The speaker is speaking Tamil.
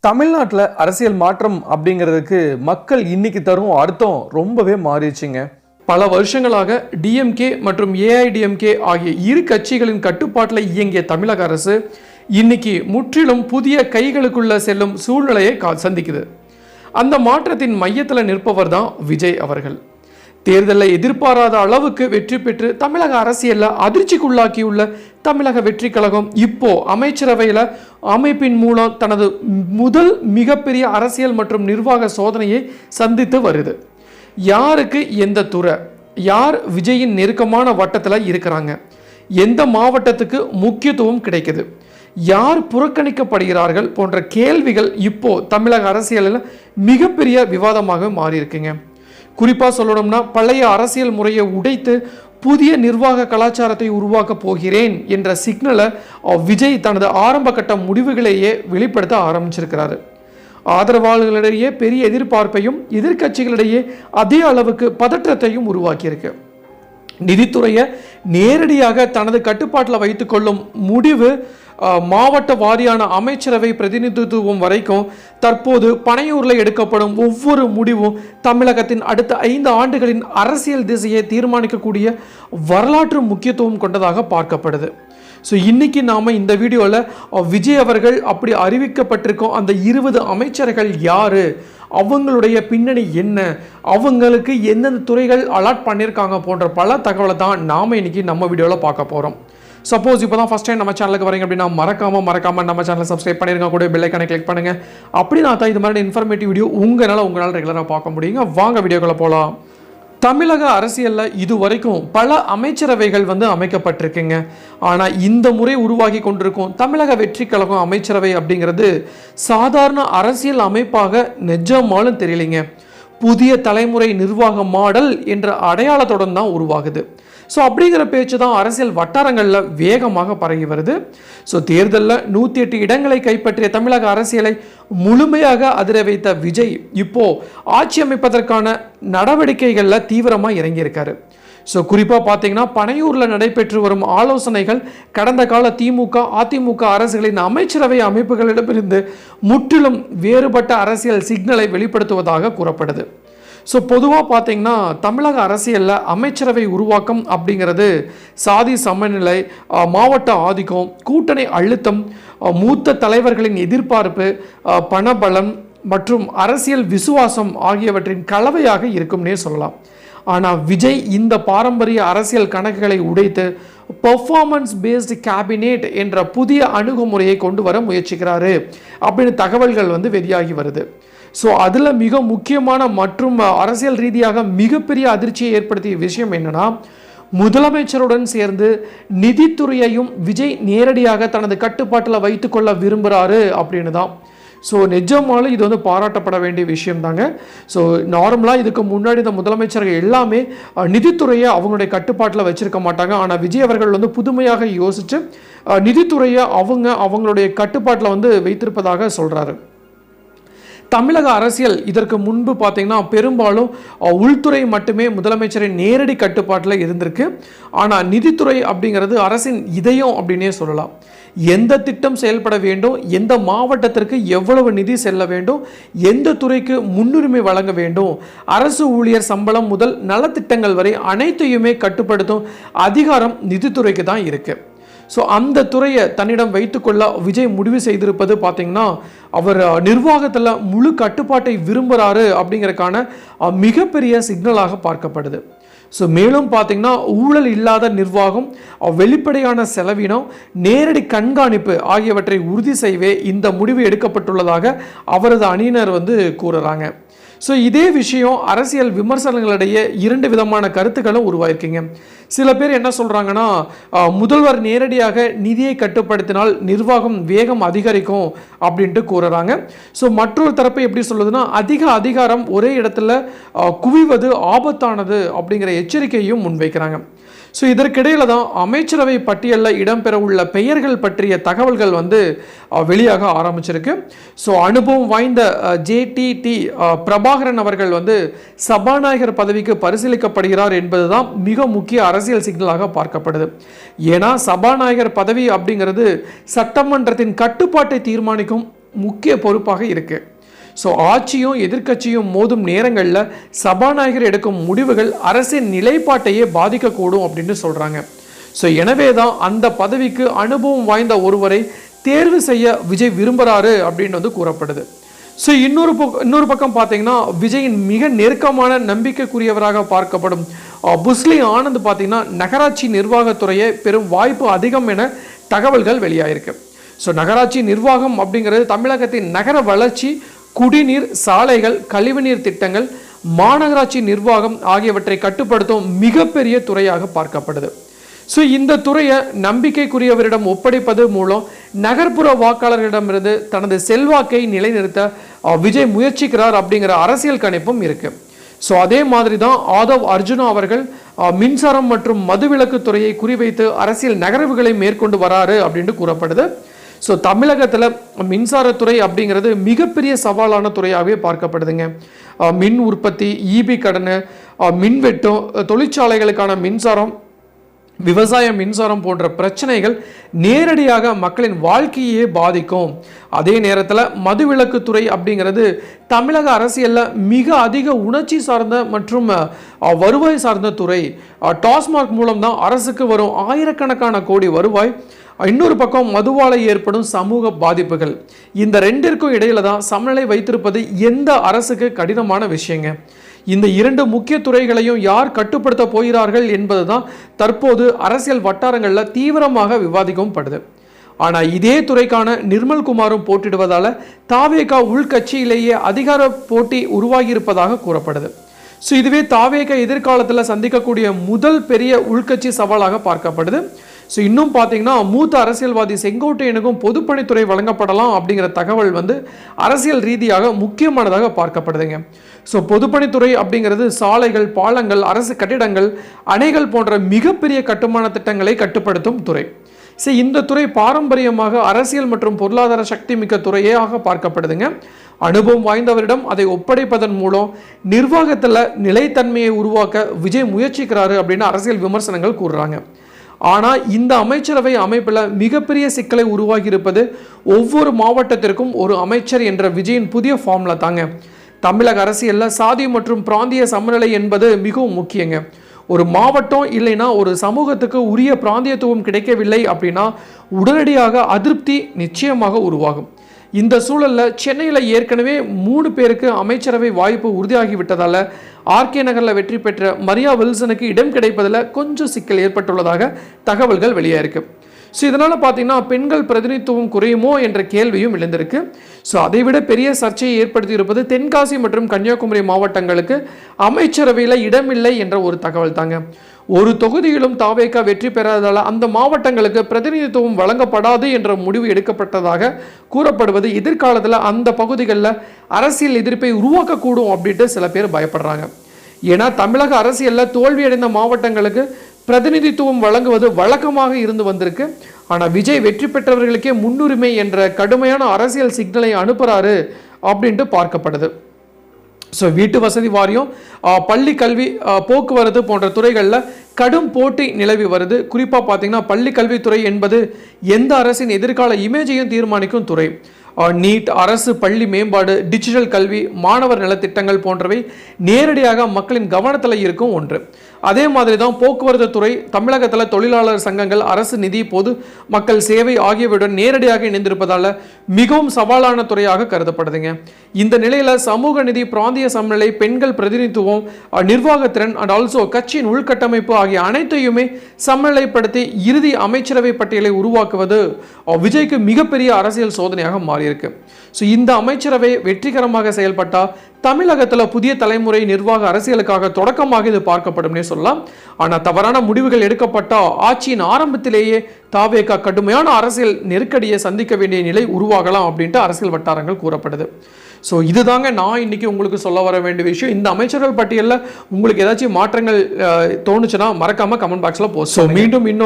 தமிழ்நாட்டில் அரசியல் மாற்றம் அப்படிங்கிறதுக்கு மக்கள் இன்னைக்கு தரும் அர்த்தம் ரொம்பவே மாறிடுச்சுங்க. பல வருஷங்களாக டிஎம்கே மற்றும் ஏஐடிஎம்கே ஆகிய இரு கட்சிகளின் கட்டுப்பாட்டில் இயங்கிய தமிழக அரசு இன்னைக்கு முற்றிலும் புதிய கைகளுக்குள்ள செல்லும் சூழ்நிலையை சந்திக்குது. அந்த மாற்றத்தின் மையத்தில் நிற்பவர் தான் விஜய் அவர்கள். தேர்தலில் எதிர்பாராத அளவுக்கு வெற்றி பெற்று தமிழக அரசியலில் அதிர்ச்சிக்குள்ளாக்கியுள்ள தமிழக வெற்றி கழகம் இப்போ அமைச்சரவையில் அமைப்பின் மூலம் தனது முதல் மிகப்பெரிய அரசியல் மற்றும் நிர்வாக சோதனையை சந்தித்து வருது. யாருக்கு எந்த துறை, யார் விஜயின் நெருக்கமான வட்டத்தில் இருக்கிறாங்க, எந்த மாவட்டத்துக்கு முக்கியத்துவம் கிடைக்குது, யார் புறக்கணிக்கப்படுகிறார்கள் போன்ற கேள்விகள் இப்போ தமிழக அரசியலில் மிகப்பெரிய விவாதமாக மாறியிருக்குங்க. குறிப்பாக சொல்லணும்னா பழைய அரசியல் முறையை உடைத்து புதிய நிர்வாக கலாச்சாரத்தை உருவாக்க போகிறேன் என்ற சிக்னலை விஜய் தனது ஆரம்ப கட்ட முடிவுகளையே வெளிப்படுத்த ஆரம்பிச்சிருக்கிறாரு. ஆதரவாளர்களிடையே பெரிய எதிர்பார்ப்பையும் எதிர்கட்சிகளிடையே அதே அளவுக்கு பதற்றத்தையும் உருவாக்கியிருக்கு. நிதித்துறையை நேரடியாக தனது கட்டுப்பாட்டில் வைத்துக்கொள்ளும் முடிவு மாவட்ட வாரியான அமைச்சரவை பிரதிநிதித்துவம் வரைக்கும் தற்போது பனையூரில் எடுக்கப்படும் ஒவ்வொரு முடிவும் தமிழகத்தின் அடுத்த 5 ஆண்டுகளின் அரசியல் திசையை தீர்மானிக்கக்கூடிய வரலாற்று முக்கியத்துவம் கொண்டதாக பார்க்கப்படுது. ஸோ இன்னைக்கு நாம் இந்த வீடியோவில் விஜய் அவர்கள் அப்படி அறிவிக்கப்பட்டிருக்கோம் அந்த 20 அமைச்சர்கள் யார், அவங்களுடைய பின்னணி என்ன, அவங்களுக்கு எந்தெந்த துறைகள் அலாட் பண்ணியிருக்காங்க போன்ற பல தகவலை தான் நாம் இன்னைக்கு நம்ம வீடியோவில் பார்க்க போகிறோம். சப்போஸ் இப்போ தான் ஃபஸ்ட் டைம் நம்ம சேனலுக்கு வரீங்க அப்படின்னா மறக்காமல் நம்ம சேனலை சப்ஸ்கிரைப் பண்ணிருங்க, கூட பெல் ஐக்கானை கிளிக் பண்ணுங்கள். அப்படின்னா தான் இது மாதிரி இன்ஃபர்மேட்டிவ் வீடியோ உங்களால் ரெகுலராக பார்க்க முடியுங்க. வாங்க வீடியோக்குள்ள போகலாம். தமிழக அரசியலில் இதுவரைக்கும் பல அமைச்சரவைகள் அமைக்கப்பட்டிருக்குங்க. ஆனால் இந்த முறை உருவாகி கொண்டிருக்கும் தமிழக வெற்றி கழகம் அமைச்சரவை அப்படிங்கிறது சாதாரண அரசியல் அமைப்பாக நிஜமாலும் தெரியலைங்க. புதிய தலைமுறை நிர்வாக மாடல் என்ற அடையாளத்துடன் தான் உருவாகுது. ஸோ அப்படிங்கிற பேச்சு தான் அரசியல் வட்டாரங்களில் வேகமாக பரவி வருது. ஸோ தேர்தலில் 108 இடங்களை கைப்பற்றிய தமிழக அரசியலை முழுமையாக அதிர வைத்த விஜய் இப்போ ஆட்சி அமைப்பதற்கான நடவடிக்கைகளில் தீவிரமாக இறங்கியிருக்காரு. ஸோ குறிப்பாக பார்த்தீங்கன்னா பனையூரில் நடைபெற்று வரும் ஆலோசனைகள் கடந்த கால திமுக அதிமுக அரசுகளின் அமைச்சரவை அமைப்புகளிடமிருந்து முற்றிலும் வேறுபட்ட அரசியல் சிக்னலை வெளிப்படுத்துவதாக கூறப்படுது. ஸோ பொதுவாக பார்த்தீங்கன்னா தமிழக அரசியலில் அமைச்சரவை உருவாக்கம் அப்படிங்கிறது சாதி சமநிலை, மாவட்ட ஆதிக்கம், கூட்டணி அழுத்தம், மூத்த தலைவர்களின் எதிர்பார்ப்பு, பணபலம் மற்றும் அரசியல் விசுவாசம் ஆகியவற்றின் கலவையாக இருக்கும்னே சொல்லலாம். ஆனால் விஜய் இந்த பாரம்பரிய அரசியல் கணக்குகளை உடைத்து பெர்ஃபார்மன்ஸ் பேஸ்டு கேபினெட் என்ற புதிய அணுகுமுறையை கொண்டு வர முயற்சிக்கிறாரு அப்படின்னு தகவல்கள் வெளியாகி வருது. ஸோ அதில் மிக முக்கியமான மற்றும் அரசியல் ரீதியாக மிகப்பெரிய அதிர்ச்சியை ஏற்படுத்திய விஷயம் என்னன்னா, முதலமைச்சருடன் சேர்ந்து நிதித்துறையையும் விஜய் நேரடியாக தனது கட்டுப்பாட்டில் வைத்துக்கொள்ள விரும்புகிறாரு அப்படின்னு தான். ஸோ நிஜமாலும் இது பாராட்டப்பட வேண்டிய விஷயம் தாங்க. ஸோ நார்மலாக இதுக்கு முன்னாடி இந்த முதலமைச்சர்கள் எல்லாமே நிதித்துறையை அவங்களுடைய கட்டுப்பாட்டில் வச்சிருக்க மாட்டாங்க. ஆனால் விஜய் அவர்கள் புதுமையாக யோசித்து நிதித்துறையை அவங்களுடைய கட்டுப்பாட்டில் வைத்திருப்பதாக சொல்கிறாரு. தமிழக அரசியல் இதற்கு முன்பு பார்த்தீங்கன்னா பெரும்பாலும் உள்துறை மட்டுமே முதலமைச்சரின் நேரடி கட்டுப்பாட்டில் இருந்திருக்கு. ஆனால் நிதித்துறை அப்படிங்கிறது அரசின் இதயம் அப்படின்னே சொல்லலாம். எந்த திட்டம் செயல்பட வேண்டும், எந்த மாவட்டத்திற்கு எவ்வளவு நிதி செல்ல வேண்டும், எந்த துறைக்கு முன்னுரிமை வழங்க வேண்டும், அரசு ஊழியர் சம்பளம் முதல் நலத்திட்டங்கள் வரை அனைத்தையுமே கட்டுப்படுத்தும் அதிகாரம் நிதித்துறைக்கு தான் இருக்கு. ஸோ அந்த துறையை தன்னிடம் வைத்துக்கொள்ள விஜய் முடிவு செய்திருப்பது பார்த்தீங்கன்னா அவர் நிர்வாகத்தில் முழு கட்டுப்பாட்டை விரும்புகிறாரு அப்படிங்கிறதுக்கான மிகப்பெரிய சிக்னலாக பார்க்கப்படுது. ஸோ மேலும் பார்த்தீங்கன்னா ஊழல் இல்லாத நிர்வாகம், வெளிப்படையான செலவினம், நேரடி கண்காணிப்பு ஆகியவற்றை உறுதி செய்யவே இந்த முடிவு எடுக்கப்பட்டுள்ளதாக அவரது அணியினர் கூறுறாங்க. ஸோ இதே விஷயம் அரசியல் விமர்சனங்களிடையே 2 விதமான கருத்துக்களும் உருவாயிருக்குங்க. சில பேர் என்ன சொல்கிறாங்கன்னா, முதல்வர் நேரடியாக நிதியை கட்டுப்படுத்தினால் நிர்வாகம் வேகம் அதிகரிக்கும் அப்படின்ட்டு கூறுறாங்க. ஸோ மற்றொரு தரப்பு எப்படி சொல்லுதுன்னா, அதிக அதிகாரம் ஒரே இடத்துல குவிவது ஆபத்தானது அப்படிங்கிற எச்சரிக்கையும் முன்வைக்கிறாங்க. ஸோ இதற்கிடையில் தான் அமைச்சரவை பட்டியலில் இடம்பெற உள்ள பெயர்கள் பற்றிய தகவல்கள் வெளியாக ஆரம்பிச்சிருக்கு. ஸோ அனுபவம் வாய்ந்த ஜேடிடி பிரபாகரன் அவர்கள் சபாநாயகர் பதவிக்கு பரிசீலிக்கப்படுகிறார் என்பது தான் மிக முக்கிய அரசியல் சிக்னலாக பார்க்கப்படுது. ஏன்னா சபாநாயகர் பதவி அப்படிங்கிறது சட்டமன்றத்தின் கட்டுப்பாட்டை தீர்மானிக்கும் முக்கிய பொறுப்பாக இருக்கு. ஸோ ஆட்சியும் எதிர்க்கட்சியும் மோதும் நேரங்களில் சபாநாயகர் எடுக்கும் முடிவுகள் அரசின் நிலைப்பாட்டையே பாதிக்கக்கூடும் அப்படின்னு சொல்றாங்க. ஸோ எனவே தான் அந்த பதவிக்கு அனுபவம் வாய்ந்த ஒருவரை தேர்வு செய்ய விஜய் விரும்புகிறாரு அப்படின்னு வந்து கூறப்படுது. ஸோ இன்னொரு பக்கம் பார்த்தீங்கன்னா விஜயின் மிக நெருக்கமான நம்பிக்கைக்குரியவராக பார்க்கப்படும் புஸ்லி ஆனந்த் பார்த்தீங்கன்னா நகராட்சி நிர்வாகத்துறையை பெரும் வாய்ப்பு அதிகம் என தகவல்கள் வெளியாயிருக்கு. ஸோ நகராட்சி நிர்வாகம் அப்படிங்கிறது தமிழகத்தின் நகர வளர்ச்சி, குடிநீர், சாலைகள், கழிவுநீர் திட்டங்கள், மாநகராட்சி நிர்வாகம் ஆகியவற்றை கட்டுப்படுத்தும் மிகப்பெரிய துறையாக பார்க்கப்படுது. ஸோ இந்த துறையை நம்பிக்கைக்குரியவரிடம் ஒப்படைப்பது மூலம் நகர்ப்புற வாக்காளர்களிடமிருந்து தனது செல்வாக்கை நிலைநிறுத்த விஜய் முயற்சிக்கிறார் அப்படிங்கிற அரசியல் கணிப்பும் இருக்கு. ஸோ அதே மாதிரி தான் ஆதவ் அர்ஜுனா அவர்கள் மின்சாரம் மற்றும் மதுவிலக்கு துறையை குறிவைத்து அரசியல் நகர்வுகளை மேற்கொண்டு வராரு அப்படின்னு கூறப்படுது. ஸோ தமிழகத்தில் மின்சாரத்துறை அப்படிங்கிறது மிகப்பெரிய சவாலான துறையாகவே பார்க்கப்படுதுங்க. மின் உற்பத்தி, ஈபி கடன், மின்வெட்டம், தொழிற்சாலைகளுக்கான மின்சாரம், விவசாய மின்சாரம் போன்ற பிரச்சனைகள் நேரடியாக மக்களின் வாழ்க்கையே பாதிக்கும். அதே நேரத்தில் மதுவிலக்குத்துறை அப்படிங்கிறது தமிழக அரசியலில் மிக அதிக உணர்ச்சி சார்ந்த மற்றும் வருவாய் சார்ந்த துறை. டாஸ்மாக் மூலம் தான் அரசுக்கு வரும் ஆயிரக்கணக்கான கோடி வருவாய். இன்னொரு பக்கம் மதுவால ஏற்படும் சமூக பாதிப்புகள். இந்த ரெண்டிற்கும் இடையில தான் சமநிலை வைத்திருப்பது எந்த அரசுக்கு கடினமான விஷயங்க. இந்த இரண்டு முக்கிய துறைகளையும் யார் கட்டுப்படுத்த போகிறார்கள் என்பதுதான் தற்போது அரசியல் வட்டாரங்களில் தீவிரமாக விவாதிக்கவும் படுது. ஆனால் இதே துறைக்கான நிர்மல்குமாரும் போட்டிடுவதால் தாவேகா உள்கட்சியிலேயே அதிகார போட்டி உருவாகி இருப்பதாக கூறப்படுது. ஸோ இதுவே தாவேகா எதிர்காலத்தில் சந்திக்கக்கூடிய முதல் பெரிய உள்கட்சி சவாலாக பார்க்கப்படுது. ஸோ இன்னும் பார்த்தீங்கன்னா மூத்த அரசியல்வாதி செங்கோட்டையனுக்கும் பொதுப்பணித்துறை வழங்கப்படலாம் அப்படிங்கிற தகவல் வந்து அரசியல் ரீதியாக முக்கியமானதாக பார்க்கப்படுதுங்க. ஸோ பொதுப்பணித்துறை அப்படிங்கிறது சாலைகள், பாலங்கள், அரசு கட்டிடங்கள், அணைகள் போன்ற மிகப்பெரிய கட்டுமான திட்டங்களை கட்டுப்படுத்தும் துறை. ஸோ இந்த துறை பாரம்பரியமாக அரசியல் மற்றும் பொருளாதார சக்தி மிக்க துறையாக பார்க்கப்படுதுங்க. அனுபவம் வாய்ந்தவரிடம் அதை ஒப்படைப்பதன் மூலம் நிர்வாகத்தில் நிலைத்தன்மையை உருவாக்க விஜய் முயற்சிக்கிறாரு அப்படின்னு அரசியல் விமர்சனங்கள் கூறுறாங்க. ஆனால் இந்த அமைச்சரவை அமைப்பில் மிகப்பெரிய சிக்கலை உருவாகி இருப்பது ஒவ்வொரு மாவட்டத்திற்கும் ஒரு அமைச்சர் என்ற விஜயின் புதிய ஃபார்முலா தாங்க. தமிழக அரசியலில் சாதி மற்றும் பிராந்திய சமநிலை என்பது மிகவும் முக்கியங்க. ஒரு மாவட்டம் இல்லைன்னா ஒரு சமூகத்துக்கு உரிய பிராந்தியத்துவம் கிடைக்கவில்லை அப்படின்னா உடனடியாக அதிருப்தி நிச்சயமாக உருவாகும். இந்த சூழலில் சென்னையில் ஏற்கனவே 3 பேருக்கு அமைச்சரவை வாய்ப்பு உறுதியாகிவிட்டதால் ஆர்கே நகரில் வெற்றி பெற்ற மரியா வில்சனுக்கு இடம் கிடைப்பதில் கொஞ்சம் சிக்கல் ஏற்பட்டுள்ளதாக தகவல்கள் வெளியாயிருக்கு. ஸோ இதனால் பார்த்தீங்கன்னா பெண்கள் பிரதிநிதித்துவம் குறையுமோ என்ற கேள்வியும் எழுந்திருக்கு. ஸோ அதைவிட பெரிய சர்ச்சையை ஏற்படுத்தி இருப்பது தென்காசி மற்றும் கன்னியாகுமரி மாவட்டங்களுக்கு அமைச்சரவையில் இடமில்லை என்ற ஒரு தகவல் தாங்க. ஒரு தொகுதியிலும் தாவேகா வெற்றி பெறாததால் அந்த மாவட்டங்களுக்கு பிரதிநிதித்துவம் வழங்கப்படாது என்ற முடிவு எடுக்கப்பட்டதாக கூறப்படுவது எதிர்காலத்தில் அந்த பகுதிகளில் அரசியல் எதிர்ப்பை உருவாக்கக்கூடும் அப்படின்ட்டு சில பேர் பயப்படுறாங்க. ஏன்னா தமிழக அரசியலில் தோல்வியடைந்த மாவட்டங்களுக்கு பிரதிநிதித்துவம் வழங்குவது வழக்கமாக இருந்து வந்திருக்கு. ஆனால் விஜய் வெற்றி பெற்றவர்களுக்கே முன்னுரிமை என்ற கடுமையான அரசியல் சிக்னலை அனுப்புகிறாரு அப்படின்ட்டு பார்க்கப்படுது. ஸோ வீட்டு வசதி வாரியம், பள்ளி கல்வி, போக்குவரத்து போன்ற துறைகளில் கடும் போட்டி நிலவி வருது. குறிப்பாக பார்த்தீங்கன்னா பள்ளி கல்வித்துறை என்பது எந்த அரசின் எதிர்கால இமேஜையும் தீர்மானிக்கும் துறை. நீட், அரசு பள்ளி மேம்பாடு, டிஜிட்டல் கல்வி, மாணவர் நலத்திட்டங்கள் போன்றவை நேரடியாக மக்களின் கவனத்தில் இருக்கும் ஒன்று. அதே மாதிரி தான் போக்குவரத்து துறை தமிழகத்தில் தொழிலாளர் சங்கங்கள், அரசு நிதி, பொது மக்கள் சேவை ஆகியவையுடன் நேரடியாக இணைந்திருப்பதால் மிகவும் சவாலான துறையாக கருதப்படுதுங்க. இந்த நிலையில் சமூக நிதி, பிராந்திய சமநிலை, பெண்கள் பிரதிநிதித்துவம், நிர்வாகத்திறன் அண்ட் ஆல்சோ கட்சியின் உள்கட்டமைப்பு ஆகிய அனைத்தையுமே சமநிலைப்படுத்தி இறுதி அமைச்சரவை பட்டியலை உருவாக்குவது விஜய்க்கு மிகப்பெரிய அரசியல் சோதனையாக மாறியிருக்கு. ஸோ இந்த அமைச்சரவை வெற்றிகரமாக செயல்பட்டால் தமிழகத்தில் புதிய தலைமுறை நிர்வாக அரசியலுக்காக தொடக்கமாக இது பார்க்கப்படும் சொல்லலாம். ஆனால் தவறான முடிவுகள் எடுக்கப்பட்டால் ஆட்சியின் ஆரம்பத்திலேயே தாவேகா கடுமையான அரசியல் நெருக்கடியை சந்திக்க வேண்டிய நிலை உருவாகலாம் அப்படின்ட்டு அரசியல் வட்டாரங்கள் கூறப்படுது. ஸோ இதுதாங்க நான் இன்னைக்கு உங்களுக்கு சொல்ல வர வேண்டிய விஷயம். இந்த அமைச்சர்கள் பட்டியலில் உங்களுக்கு ஏதாச்சும் மாற்றங்கள் தோணுச்சுன்னா மறக்காம கமெண்ட் பாக்ஸில் போஸ்ட். மீண்டும் இன்னும்